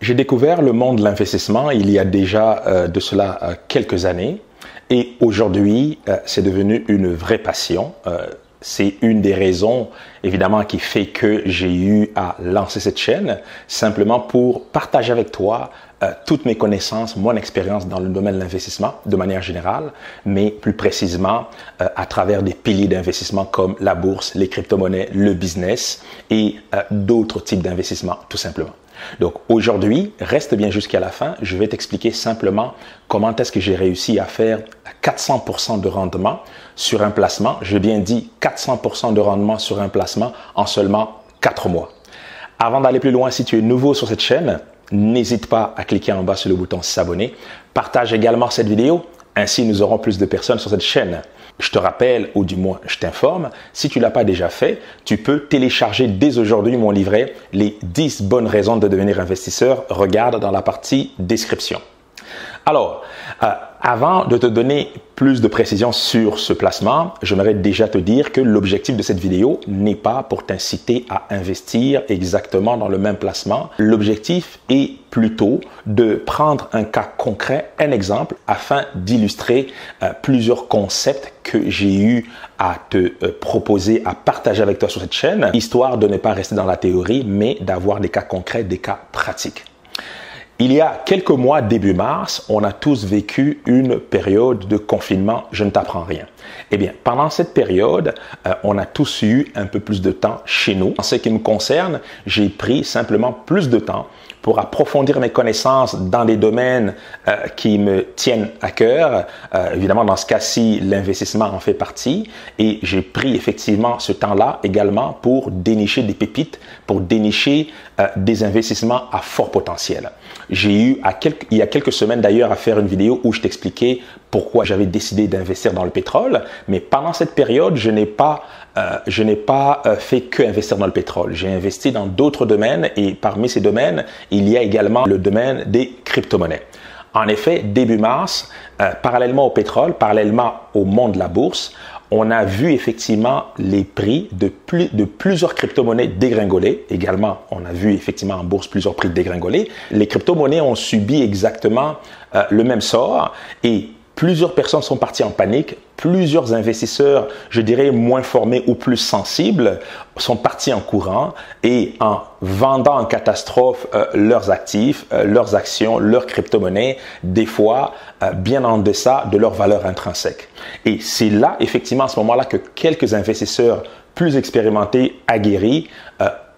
J'ai découvert le monde de l'investissement il y a déjà de cela quelques années et aujourd'hui c'est devenu une vraie passion. C'est une des raisons évidemment qui fait que j'ai eu à lancer cette chaîne simplement pour partager avec toi toutes mes connaissances, mon expérience dans le domaine de l'investissement de manière générale, mais plus précisément à travers des piliers d'investissement comme la bourse, les crypto-monnaies, le business et d'autres types d'investissements tout simplement. Donc aujourd'hui, reste bien jusqu'à la fin, je vais t'expliquer simplement comment est-ce que j'ai réussi à faire 400% de rendement sur un placement. J'ai bien dit 400% de rendement sur un placement en seulement 4 mois. Avant d'aller plus loin, si tu es nouveau sur cette chaîne, n'hésite pas à cliquer en bas sur le bouton s'abonner. Partage également cette vidéo, ainsi nous aurons plus de personnes sur cette chaîne. Je te rappelle, ou du moins je t'informe, si tu ne l'as pas déjà fait, tu peux télécharger dès aujourd'hui mon livret « Les 10 bonnes raisons de devenir investisseur ». Regarde dans la partie description. Alors, avant de te donner plus de précisions sur ce placement, j'aimerais déjà te dire que l'objectif de cette vidéo n'est pas pour t'inciter à investir exactement dans le même placement. L'objectif est plutôt de prendre un cas concret, un exemple, afin d'illustrer plusieurs concepts que j'ai eu à te proposer, à partager avec toi sur cette chaîne, histoire de ne pas rester dans la théorie, mais d'avoir des cas concrets, des cas pratiques. Il y a quelques mois, début mars, on a tous vécu une période de confinement, je ne t'apprends rien. Eh bien, pendant cette période, on a tous eu un peu plus de temps chez nous. En ce qui me concerne, j'ai pris simplement plus de temps pour approfondir mes connaissances dans des domaines qui me tiennent à cœur. Évidemment, dans ce cas-ci, l'investissement en fait partie. Et j'ai pris effectivement ce temps-là également pour dénicher des pépites, pour dénicher des investissements à fort potentiel. J'ai eu il y a quelques semaines d'ailleurs à faire une vidéo où je t'expliquais pourquoi j'avais décidé d'investir dans le pétrole. Mais pendant cette période, je n'ai pas fait que investir dans le pétrole. J'ai investi dans d'autres domaines et parmi ces domaines, il y a également le domaine des crypto-monnaies. En effet, début mars, parallèlement au pétrole, parallèlement au monde de la bourse, on a vu effectivement les prix de plusieurs crypto-monnaies dégringoler. Également, on a vu effectivement en bourse plusieurs prix dégringoler. Les crypto-monnaies ont subi exactement le même sort et plusieurs personnes sont parties en panique. Plusieurs investisseurs, je dirais moins formés ou plus sensibles, sont partis en courant et en vendant en catastrophe leurs actifs, leurs actions, leurs crypto-monnaies, des fois bien en deçà de leur valeur intrinsèque. Et c'est là, effectivement, à ce moment-là, que quelques investisseurs plus expérimentés, aguerris,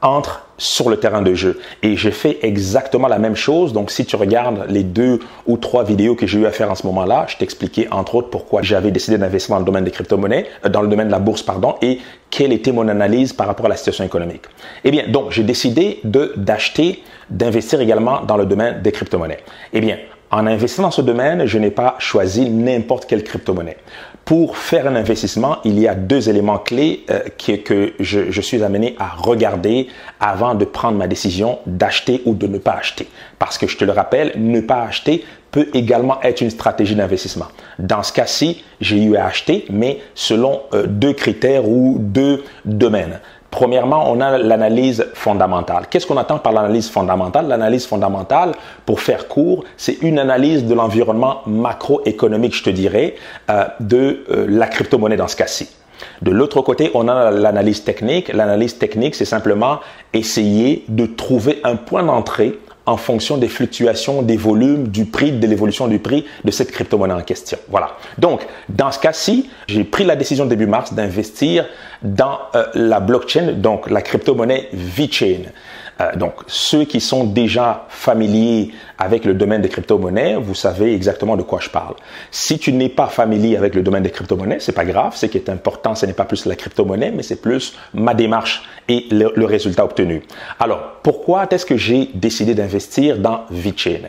entrent sur le terrain de jeu. Et j'ai fait exactement la même chose. Donc, si tu regardes les 2 ou 3 vidéos que j'ai eu à faire en ce moment-là, je t'expliquais entre autres pourquoi j'avais décidé d'investir dans le domaine des crypto-monnaies, dans le domaine de la bourse, pardon, et quelle était mon analyse par rapport à la situation économique. Eh bien, donc, j'ai décidé d'investir également dans le domaine des crypto-monnaies. Eh bien, en investissant dans ce domaine, je n'ai pas choisi n'importe quelle crypto-monnaie. Pour faire un investissement, il y a 2 éléments clés que je suis amené à regarder avant de prendre ma décision d'acheter ou de ne pas acheter. Parce que je te le rappelle, ne pas acheter peut également être une stratégie d'investissement. Dans ce cas-ci, j'ai eu à acheter, mais selon 2 critères ou 2 domaines. Premièrement, on a l'analyse fondamentale. Qu'est-ce qu'on attend par l'analyse fondamentale? L'analyse fondamentale, pour faire court, c'est une analyse de l'environnement macroéconomique, je te dirais, de la crypto-monnaie dans ce cas-ci. De l'autre côté, on a l'analyse technique. L'analyse technique, c'est simplement essayer de trouver un point d'entrée en fonction des fluctuations, des volumes, du prix, de l'évolution du prix de cette crypto-monnaie en question. Voilà. Donc, dans ce cas-ci, j'ai pris la décision début mars d'investir dans la blockchain, donc la crypto-monnaie VeChain. Donc, ceux qui sont déjà familiers avec le domaine des crypto-monnaies, vous savez exactement de quoi je parle. Si tu n'es pas familier avec le domaine des crypto-monnaies, c'est pas grave. Ce qui est important, ce n'est pas plus la crypto-monnaie, mais c'est plus ma démarche et le résultat obtenu. Alors, pourquoi est-ce que j'ai décidé d'investir dans VeChain?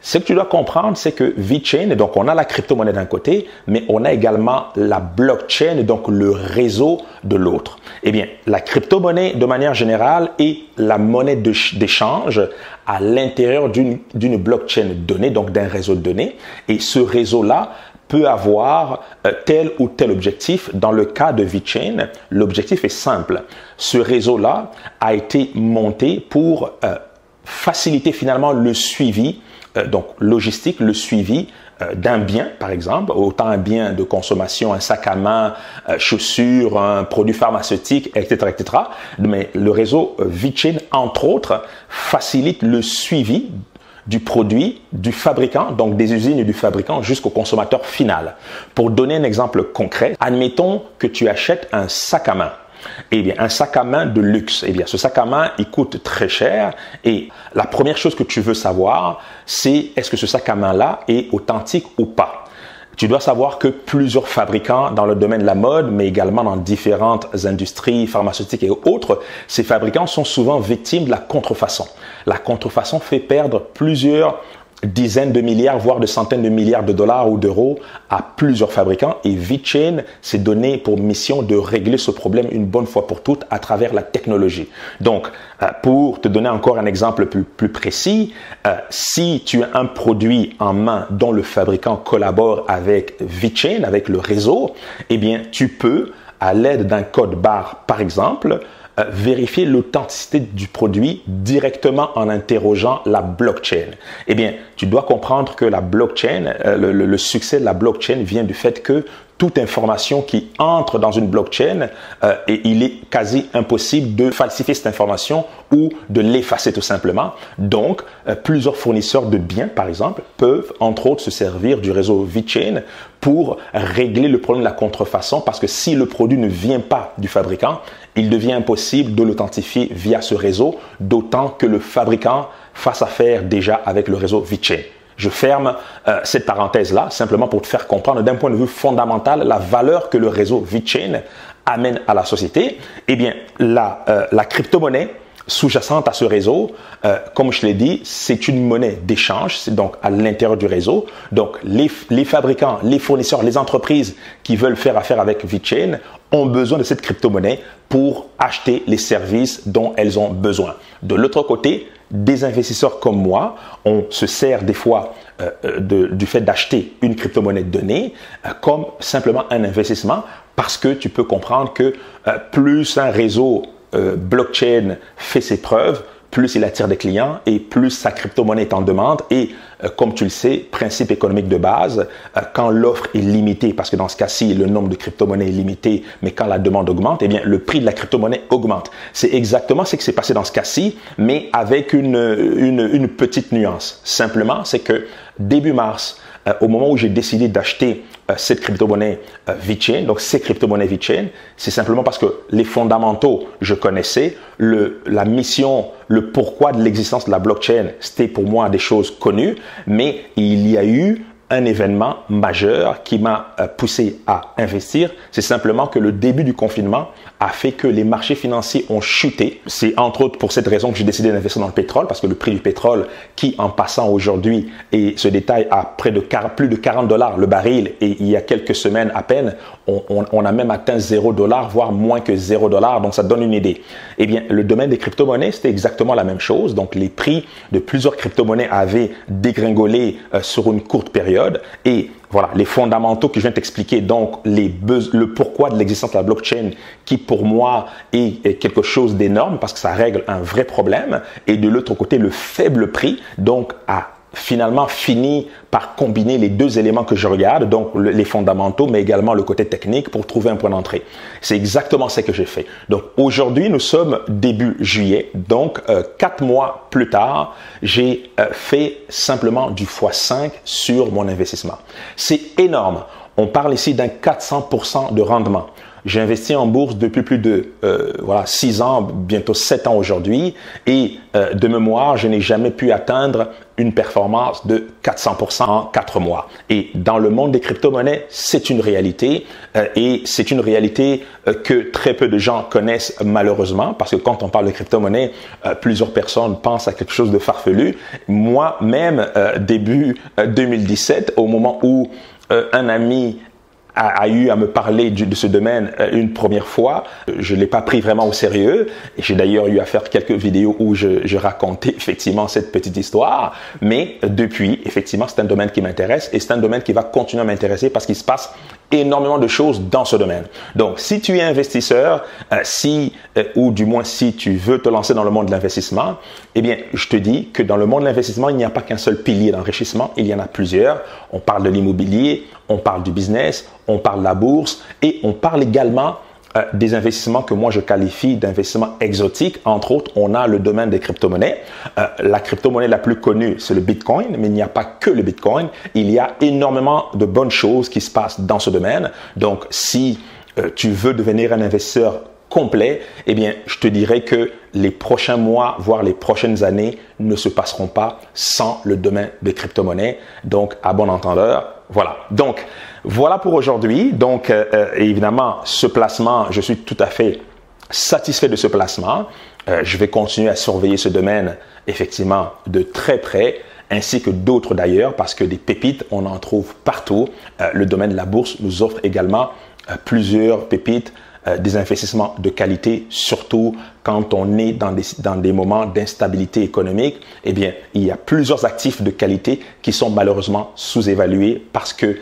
Ce que tu dois comprendre, c'est que VeChain, donc on a la crypto-monnaie d'un côté, mais on a également la blockchain, donc le réseau de l'autre. Eh bien, la crypto-monnaie, de manière générale, est la monnaie d'échange à l'intérieur d'une blockchain donnée, donc d'un réseau de données. Et ce réseau-là peut avoir tel ou tel objectif. Dans le cas de VeChain, l'objectif est simple. Ce réseau-là a été monté pour faciliter finalement le suivi, donc logistique, le suivi d'un bien, par exemple, autant un bien de consommation, un sac à main, chaussures, un produit pharmaceutique, etc., etc. Mais le réseau VeChain, entre autres, facilite le suivi du produit, du fabricant, donc des usines et du fabricant jusqu'au consommateur final. Pour donner un exemple concret, admettons que tu achètes un sac à main. Eh bien, un sac à main de luxe. Eh bien, ce sac à main, il coûte très cher et la première chose que tu veux savoir, c'est est-ce que ce sac à main-là est authentique ou pas. Tu dois savoir que plusieurs fabricants dans le domaine de la mode, mais également dans différentes industries pharmaceutiques et autres, ces fabricants sont souvent victimes de la contrefaçon. La contrefaçon fait perdre plusieurs dizaines de milliards, voire de centaines de milliards de dollars ou d'euros à plusieurs fabricants et VeChain s'est donné pour mission de régler ce problème une bonne fois pour toutes à travers la technologie. Donc, pour te donner encore un exemple plus précis, si tu as un produit en main dont le fabricant collabore avec VeChain, avec le réseau, eh bien, tu peux, à l'aide d'un code barre par exemple, vérifier l'authenticité du produit directement en interrogeant la blockchain. Eh bien, tu dois comprendre que la blockchain, le succès de la blockchain vient du fait que toute information qui entre dans une blockchain, et il est quasi impossible de falsifier cette information ou de l'effacer tout simplement. Donc, plusieurs fournisseurs de biens, par exemple, peuvent entre autres se servir du réseau VeChain pour régler le problème de la contrefaçon parce que si le produit ne vient pas du fabricant, il devient impossible de l'authentifier via ce réseau, d'autant que le fabricant fasse affaire déjà avec le réseau VeChain. Je ferme cette parenthèse-là simplement pour te faire comprendre d'un point de vue fondamental la valeur que le réseau VeChain amène à la société. Eh bien, la crypto-monnaie sous-jacente à ce réseau, comme je l'ai dit, c'est une monnaie d'échange, c'est donc à l'intérieur du réseau. Donc, les fabricants, les fournisseurs, les entreprises qui veulent faire affaire avec VeChain ont besoin de cette crypto-monnaie pour acheter les services dont elles ont besoin. De l'autre côté, des investisseurs comme moi, on se sert des fois du fait d'acheter une crypto-monnaie donnée comme simplement un investissement parce que tu peux comprendre que plus un réseau blockchain fait ses preuves, plus il attire des clients et plus sa crypto-monnaie est en demande. Et comme tu le sais, principe économique de base, quand l'offre est limitée, parce que dans ce cas-ci, le nombre de crypto-monnaies est limité, mais quand la demande augmente, eh bien, le prix de la crypto-monnaie augmente. C'est exactement ce qui s'est passé dans ce cas-ci, mais avec une petite nuance. Simplement, c'est que début mars, au moment où j'ai décidé d'acheter cette crypto-monnaie VeChain, donc ces crypto-monnaies VeChain, c'est simplement parce que les fondamentaux, je connaissais, la mission, le pourquoi de l'existence de la blockchain, c'était pour moi des choses connues, mais il y a eu un événement majeur qui m'a poussé à investir, c'est simplement que le début du confinement a fait que les marchés financiers ont chuté. C'est entre autres pour cette raison que j'ai décidé d'investir dans le pétrole, parce que le prix du pétrole qui en passant aujourd'hui et se détaille à plus de 40 dollars le baril et il y a quelques semaines à peine, on a même atteint 0 $, voire moins que 0 $, donc ça donne une idée. Eh bien, le domaine des crypto-monnaies, c'était exactement la même chose. Donc, les prix de plusieurs crypto-monnaies avaient dégringolé sur une courte période et voilà, les fondamentaux que je viens de t'expliquer, donc le pourquoi de l'existence de la blockchain qui pour moi est quelque chose d'énorme parce que ça règle un vrai problème et de l'autre côté, le faible prix, donc a finalement fini par combiner les deux éléments que je regarde, donc les fondamentaux, mais également le côté technique pour trouver un point d'entrée. C'est exactement ce que j'ai fait. Donc aujourd'hui, nous sommes début juillet, donc 4 mois plus tard, j'ai fait simplement du x5 sur mon investissement. C'est énorme. On parle ici d'un 400% de rendement. J'ai investi en bourse depuis plus de 6 ans, bientôt 7 ans aujourd'hui et de mémoire, je n'ai jamais pu atteindre une performance de 400% en 4 mois. Et dans le monde des crypto-monnaies, c'est une réalité et c'est une réalité que très peu de gens connaissent malheureusement parce que quand on parle de crypto-monnaies, plusieurs personnes pensent à quelque chose de farfelu. Moi-même, début 2017, au moment où un ami a eu à me parler de ce domaine une première fois. Je ne l'ai pas pris vraiment au sérieux. J'ai d'ailleurs eu à faire quelques vidéos où je racontais effectivement cette petite histoire. Mais depuis, effectivement, c'est un domaine qui m'intéresse et c'est un domaine qui va continuer à m'intéresser parce qu'il se passe énormément de choses dans ce domaine. Donc, si tu es investisseur, ou du moins si tu veux te lancer dans le monde de l'investissement, eh bien, je te dis que dans le monde de l'investissement, il n'y a pas qu'un seul pilier d'enrichissement, il y en a plusieurs. On parle de l'immobilier, on parle du business, on parle de la bourse et on parle également des investissements que moi je qualifie d'investissements exotiques. Entre autres, on a le domaine des crypto-monnaies. La crypto-monnaie la plus connue, c'est le Bitcoin, mais il n'y a pas que le Bitcoin. Il y a énormément de bonnes choses qui se passent dans ce domaine. Donc, si tu veux devenir un investisseur complet, eh bien, je te dirais que les prochains mois, voire les prochaines années ne se passeront pas sans le domaine des crypto-monnaies. Donc, à bon entendeur, voilà. Donc, voilà pour aujourd'hui. Donc, évidemment, ce placement, je suis tout à fait satisfait de ce placement. Je vais continuer à surveiller ce domaine, effectivement, de très près, ainsi que d'autres d'ailleurs, parce que des pépites, on en trouve partout. Le domaine de la bourse nous offre également plusieurs pépites, des investissements de qualité, surtout quand on est dans des moments d'instabilité économique. Eh bien, il y a plusieurs actifs de qualité qui sont malheureusement sous-évalués parce que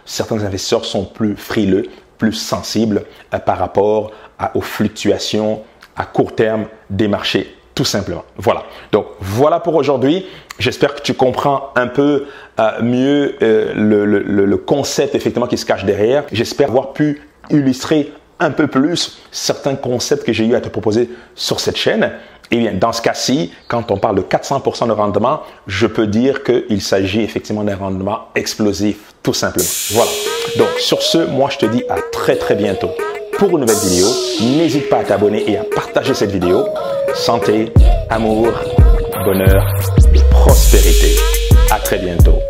certains investisseurs sont plus frileux, plus sensibles par rapport aux fluctuations à court terme des marchés, tout simplement. Voilà. Donc, voilà pour aujourd'hui. J'espère que tu comprends un peu mieux le concept effectivement qui se cache derrière. J'espère avoir pu illustrer un peu plus certains concepts que j'ai eu à te proposer sur cette chaîne. Et bien, dans ce cas-ci, quand on parle de 400% de rendement, je peux dire qu'il s'agit effectivement d'un rendement explosif, tout simplement. Voilà. Donc, sur ce, moi, je te dis à très, très bientôt pour une nouvelle vidéo. N'hésite pas à t'abonner et à partager cette vidéo. Santé, amour, bonheur et prospérité. À très bientôt.